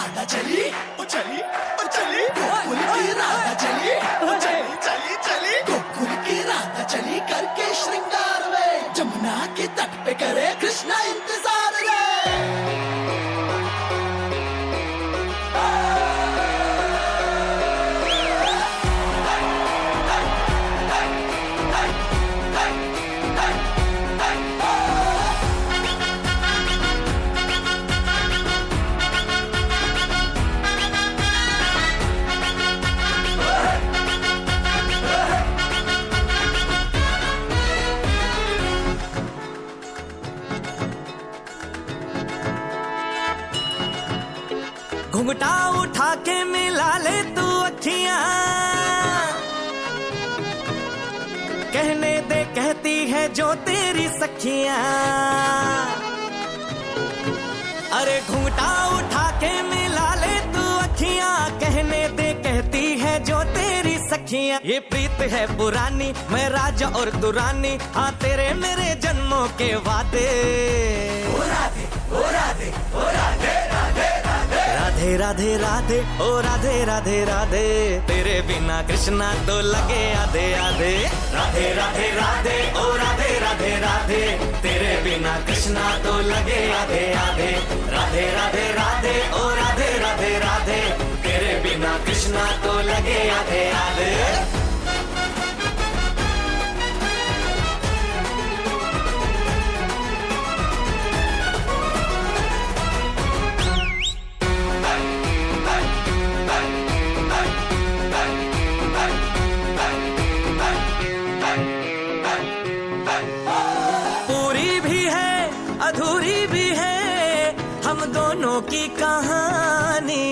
राधा चली ओ चली ओ चली गोकुल की राधा चली ओ चली चली चली गोकुल की राधा चली करके श्रृंगार वे जमुना के तट पे करे कृष्णा इंतजार रे। घुंघटा उठा के मिला ले तू अखियां, कहने दे कहती है जो तेरी सखियां। अरे घुंघटा उठा के मिला ले तू अखियां, कहने दे कहती है जो तेरी सखियां। ये प्रीत है पुरानी, मैं राजा और तू रानी, हाँ तेरे मेरे जन्मों के वादे। ओ राधे ओ राधे ओ राधे राधे राधे राधे राधे ओ राधे राधे राधे, तेरे बिना कृष्णा तो लगे आधे आधे। राधे राधे राधे ओ राधे राधे राधे, तेरे बिना कृष्णा तो लगे आधे आधे। राधे राधे राधे ओ राधे राधे राधे, तेरे बिना कृष्णा तो लगे आधे आधे। पूरी भी है अधूरी भी है हम दोनों की कहानी,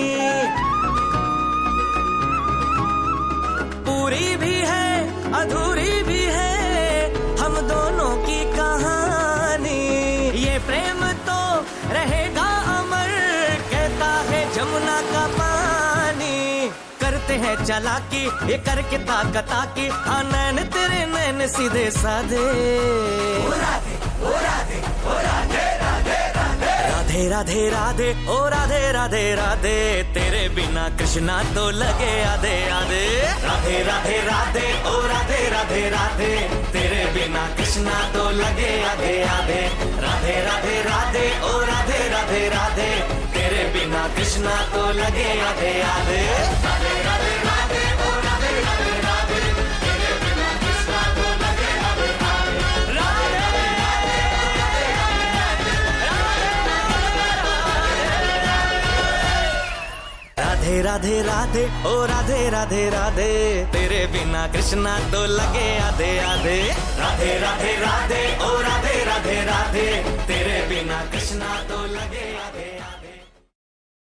पूरी भी है अधूरी भी है हम दोनों की कहानी। ये प्रेम तो रहेगा अमर, कहता है जमुना का पानी। करते हैं चालाकी ये करके ताकता की, हाँ नैन तेरे नैन सीधे साधे। ओ राधे ओ राधे ओ राधे राधे राधे राधे राधे राधे ओ राधे राधे राधे, तेरे बिना कृष्णा तो लगे आधे आधे। राधे राधे राधे ओ राधे राधे राधे, तेरे बिना कृष्णा तो लगे आधे आधे। राधे राधे राधे ओ राधे राधे राधे, तेरे बिना कृष्णा तो लगे आधे आधे। राधे राधे राधे ओ राधे राधे राधे, तेरे बिना कृष्णा तो लगे आधे आधे। राधे राधे राधे ओ राधे राधे राधे, तेरे बिना कृष्णा तो लगे आधे आधे। राधे राधे राधे ओ राधे राधे राधे, तेरे बिना कृष्णा तो लगे आधे।